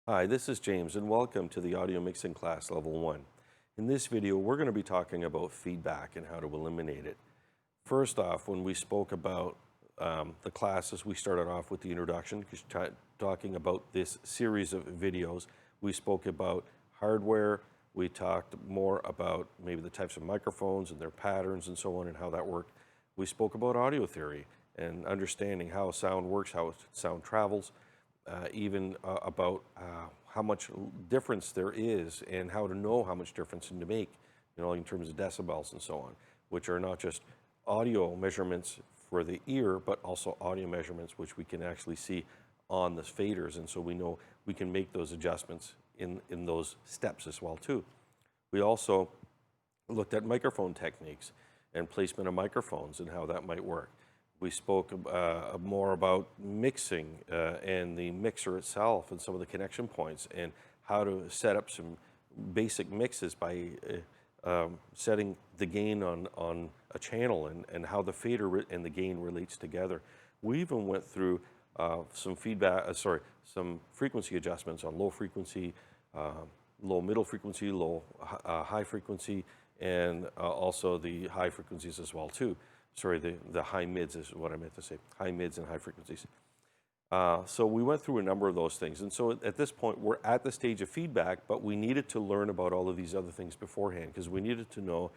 Hi, this is James and welcome to the audio mixing class level 1. In this video, we're going to be talking about feedback and how to eliminate it. First off, when we spoke about the classes, we started off with the introduction, talking about this series of videos. We spoke about hardware, we talked more about maybe the types of microphones and their patterns and so on and how that worked. We spoke about audio theory and understanding how sound works, how sound travels. Even about how much difference there is and how to know how much difference to make, in terms of decibels and so on, which are not just audio measurements for the ear, but also audio measurements, which we can actually see on the faders. And so we know we can make those adjustments in those steps as well too. We also looked at microphone techniques and placement of microphones and how that might work. We spoke more about mixing and the mixer itself and some of the connection points and how to set up some basic mixes by setting the gain on a channel and how the fader and the gain relates together. We even went through some frequency adjustments on low frequency, low middle frequency, low high frequency, and also the high frequencies as well too. Sorry, the high mids is what I meant to say, high mids and high frequencies. So we went through a number of those things. And so at this point, we're at the stage of feedback, but we needed to learn about all of these other things beforehand because we needed to know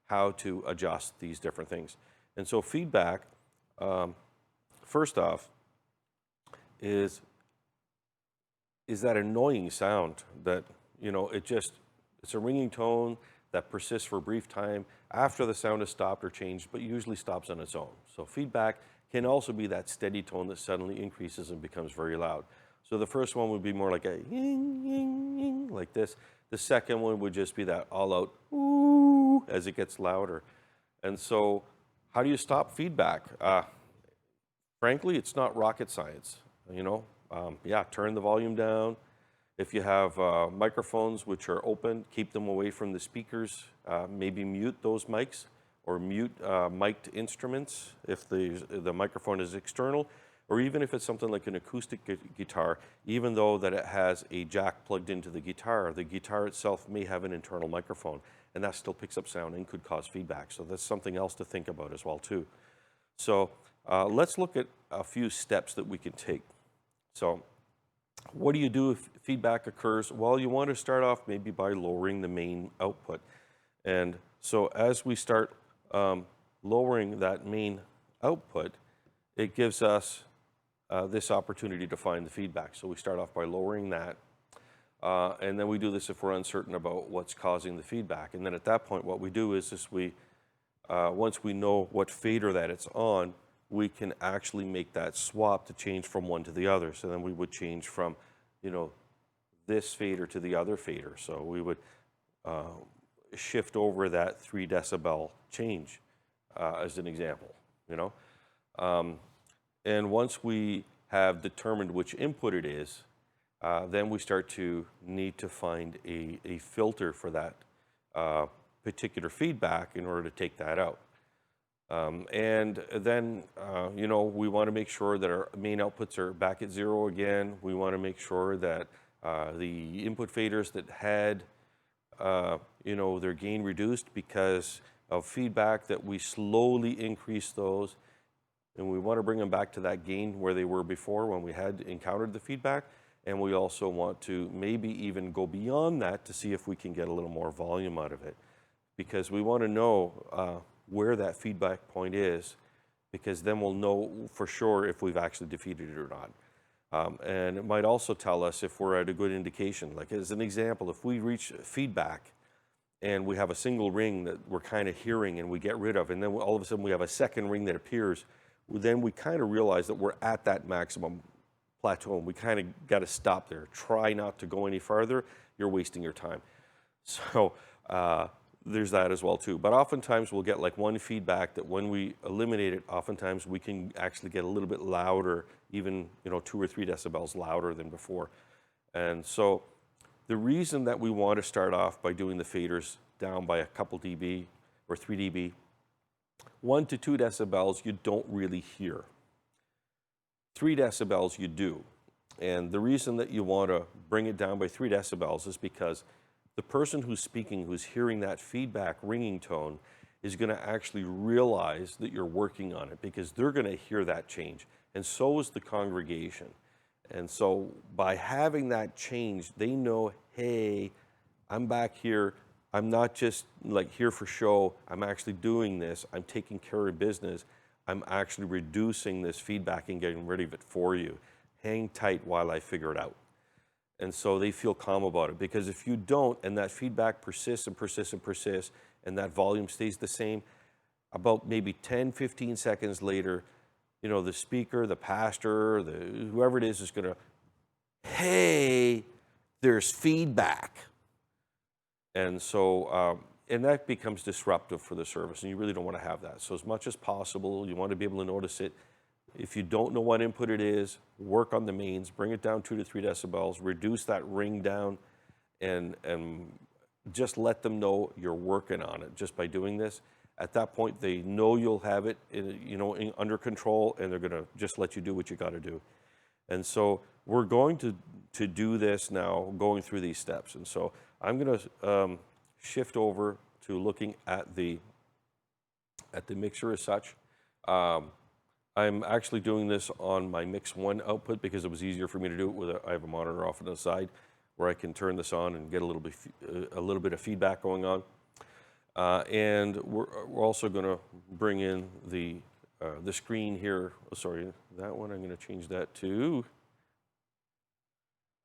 how to adjust these different things. And so feedback, first off, is that annoying sound that, it's a ringing tone that persists for a brief time after the sound has stopped or changed, but usually stops on its own. So feedback can also be that steady tone that suddenly increases and becomes very loud. So the first one would be more like a ying, ying, ying, like this. The second one would just be that all out ooh as it gets louder. And so how do you stop feedback? Frankly, it's not rocket science, turn the volume down. If you have microphones which are open, keep them away from the speakers. Maybe mute those mics or mute mic'd instruments if the microphone is external, or even if it's something like an acoustic guitar, even though that it has a jack plugged into the guitar itself may have an internal microphone, and that still picks up sound and could cause feedback. So that's something else to think about as well too. So let's look at a few steps that we can take. So what do you do if feedback occurs? Well, you want to start off maybe by lowering the main output. And so as we start lowering that main output, it gives us this opportunity to find the feedback. So we start off by lowering that. And then we do this if we're uncertain about what's causing the feedback. And then at that point, what we do is once we know what fader that it's on, we can actually make that swap to change from one to the other. So then we would change from, this fader to the other fader. So we would shift over that 3 decibel change as an example, And once we have determined which input it is, then we start to need to find a filter for that particular feedback in order to take that out. And then, we want to make sure that our main outputs are back at 0 again. We want to make sure that the input faders that had, their gain reduced because of feedback, that we slowly increase those. And we want to bring them back to that gain where they were before when we had encountered the feedback. And we also want to maybe even go beyond that to see if we can get a little more volume out of it. Because we want to know where that feedback point is, because then we'll know for sure if we've actually defeated it or not. And it might also tell us if we're at a good indication. Like as an example, if we reach feedback and we have a single ring that we're kind of hearing and we get rid of, and then all of a sudden we have a second ring that appears, then we kind of realize that we're at that maximum plateau and we kind of got to stop there. Try not to go any farther. You're wasting your time. So there's that as well too. But oftentimes we'll get like one feedback that when we eliminate it, oftentimes we can actually get a little bit louder, even 2 or 3 decibels louder than before. And so the reason that we want to start off by doing the faders down by a couple dB or 3 dB, 1 to 2 decibels you don't really hear. 3 decibels you do. And the reason that you want to bring it down by 3 decibels is because the person who's speaking, who's hearing that feedback ringing tone, is going to actually realize that you're working on it, because they're going to hear that change. And so is the congregation. And so by having that change, they know, hey, I'm back here. I'm not just like here for show. I'm actually doing this. I'm taking care of business. I'm actually reducing this feedback and getting rid of it for you. Hang tight while I figure it out. And so they feel calm about it, because if you don't, and that feedback persists and persists and persists, and that volume stays the same, about maybe 10, 15 seconds later, you know, the speaker, the pastor, whoever it is going to, hey, there's feedback. And so, and that becomes disruptive for the service, and you really don't want to have that. So as much as possible, you want to be able to notice it. If you don't know what input it is, work on the mains, bring it down 2 to 3 decibels, reduce that ring down, and just let them know you're working on it just by doing this. At that point, they know you'll have it, under control, and they're going to just let you do what you got to do. And so we're going to do this now, going through these steps. And so I'm going to shift over to looking at the mixer as such. I'm actually doing this on my Mix 1 output because it was easier for me to do it I have a monitor off on the side where I can turn this on and get a little bit of feedback going on. And we're also going to bring in the screen here. Oh, sorry, that one, I'm going to change that to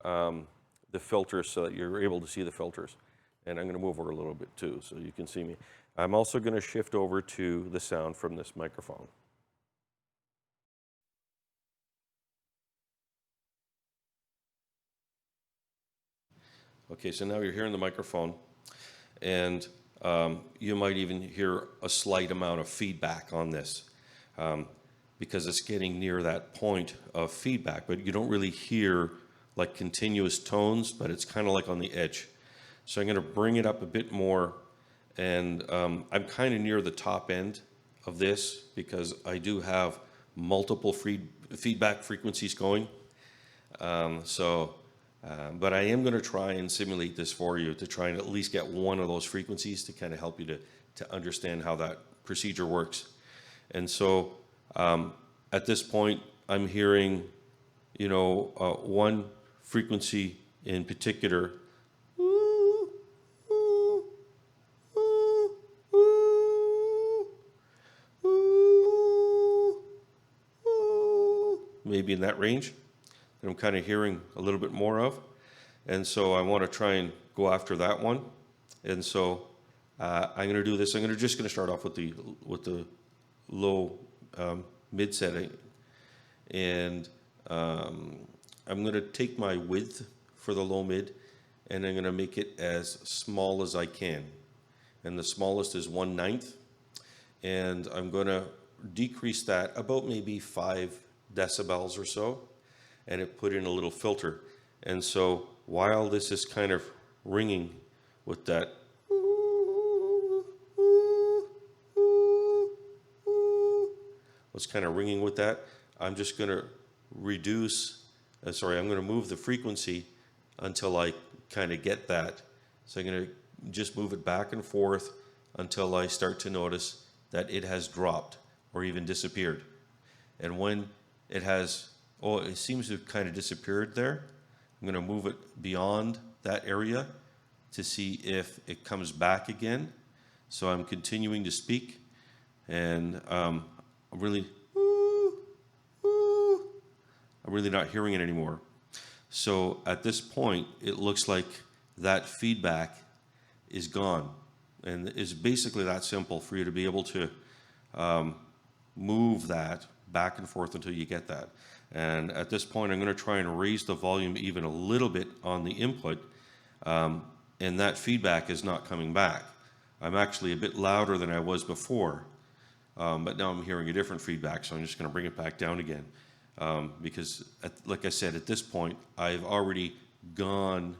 the filters so that you're able to see the filters. And I'm going to move over a little bit too so you can see me. I'm also going to shift over to the sound from this microphone. Okay, so now you're hearing the microphone, and you might even hear a slight amount of feedback on this because it's getting near that point of feedback, but you don't really hear like continuous tones, but it's kind of like on the edge. So I'm going to bring it up a bit more, and I'm kind of near the top end of this because I do have multiple feedback frequencies going. But I am going to try and simulate this for you to try and at least get one of those frequencies to kind of help you to understand how that procedure works. And so at this point, I'm hearing, one frequency in particular. Maybe in that range that I'm kind of hearing a little bit more of. And so I want to try and go after that one. And so I'm going to do this. I'm just going to start off with the low mid setting. And I'm going to take my width for the low mid, and I'm going to make it as small as I can. And the smallest is 1/9. And I'm going to decrease that about maybe 5 decibels or so, and it put in a little filter. And so while this is kind of ringing with that, I'm just going to I'm going to move the frequency until I kind of get that. So I'm going to just move it back and forth until I start to notice that it has dropped or even disappeared. And when it seems to have kind of disappeared there, I'm going to move it beyond that area to see if it comes back again. So I'm continuing to speak, and I'm really not hearing it anymore. So at this point, it looks like that feedback is gone. And it's basically that simple for you to be able to move that back and forth until you get that. And at this point, I'm going to try and raise the volume even a little bit on the input, and that feedback is not coming back. I'm actually a bit louder than I was before, but now I'm hearing a different feedback, so I'm just going to bring it back down again. Because, like I said, at this point, I've already gone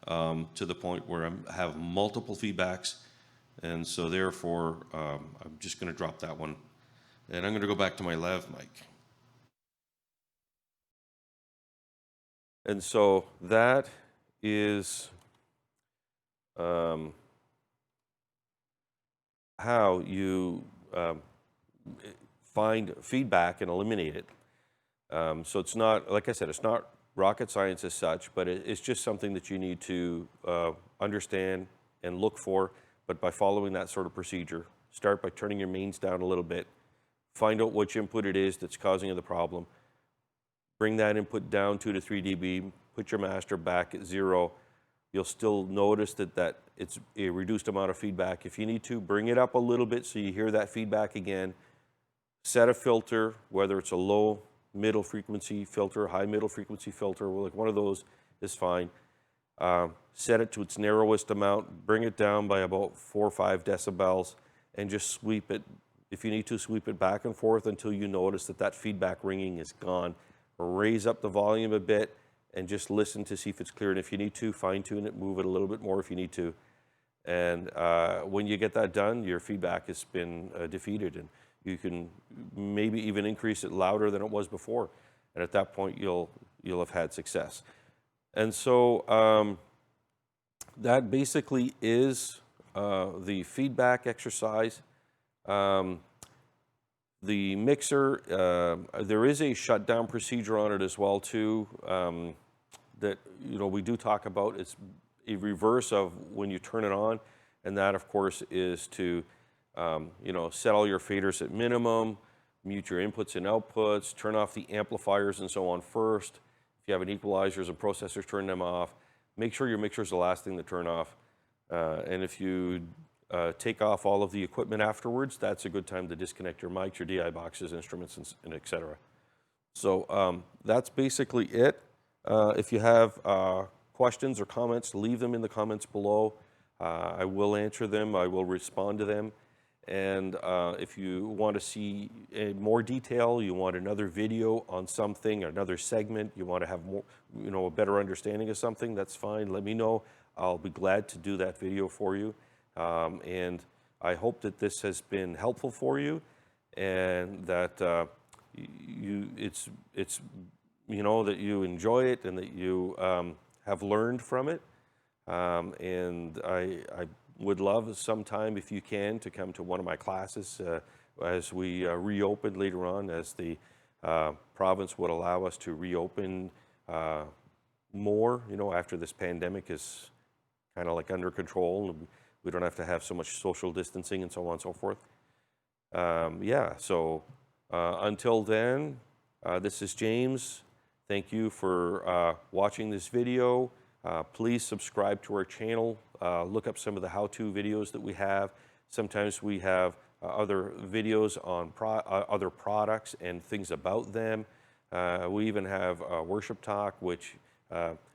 to the point where I have multiple feedbacks, and so therefore, I'm just going to drop that one. And I'm going to go back to my lav mic. And so that is how you find feedback and eliminate it. So it's not, like I said, it's not rocket science as such, but it's just something that you need to understand and look for. But by following that sort of procedure, start by turning your mains down a little bit, find out which input it is that's causing you the problem, bring that input down 2 to 3 dB, put your master back at 0. You'll still notice that it's a reduced amount of feedback. If you need to, bring it up a little bit so you hear that feedback again. Set a filter, whether it's a low middle frequency filter, high middle frequency filter, like one of those is fine. Set it to its narrowest amount, bring it down by about 4 or 5 decibels, and just sweep it. If you need to, sweep it back and forth until you notice that feedback ringing is gone. Raise up the volume a bit and just listen to see if it's clear. And if you need to, fine tune it, move it a little bit more if you need to. And when you get that done, your feedback has been defeated, and you can maybe even increase it louder than it was before. And at that point, you'll have had success. And so that basically is the feedback exercise. The mixer, there is a shutdown procedure on it as well too, that we do talk about. It's a reverse of when you turn it on, and that of course is to set all your faders at minimum, mute your inputs and outputs, turn off the amplifiers and so on first. If you have an equalizers and processors, turn them off. Make sure your mixer is the last thing to turn off. And if you take off all of the equipment afterwards, that's a good time to disconnect your mics, your DI boxes, instruments, and et cetera. So that's basically it. If you have questions or comments, leave them in the comments below. I will answer them. I will respond to them. And if you want to see more detail, you want another video on something, another segment, you want to have more, a better understanding of something, that's fine. Let me know. I'll be glad to do that video for you. And I hope that this has been helpful for you, and that that you enjoy it and that you have learned from it. And I would love sometime, if you can, to come to one of my classes as we reopen later on, as the province would allow us to reopen more, after this pandemic is kind of like under control. We don't have to have so much social distancing and so on and so forth. So until then, this is James. Thank you for watching this video. Please subscribe to our channel. Look up some of the how-to videos that we have. Sometimes we have other videos on other products and things about them. We even have Worship Talk, which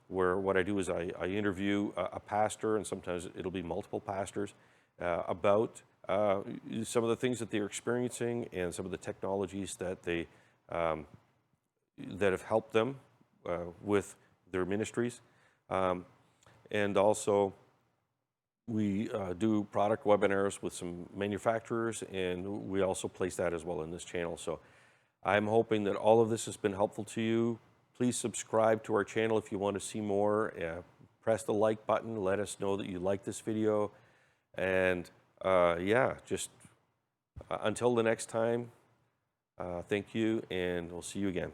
where what I do is I interview a pastor, and sometimes it'll be multiple pastors, about some of the things that they're experiencing and some of the technologies that they that have helped them with their ministries. And also we do product webinars with some manufacturers, and we also place that as well in this channel. So I'm hoping that all of this has been helpful to you. Please subscribe to our channel if you want to see more. Press the like button. Let us know that you like this video. And just until the next time, thank you, and we'll see you again.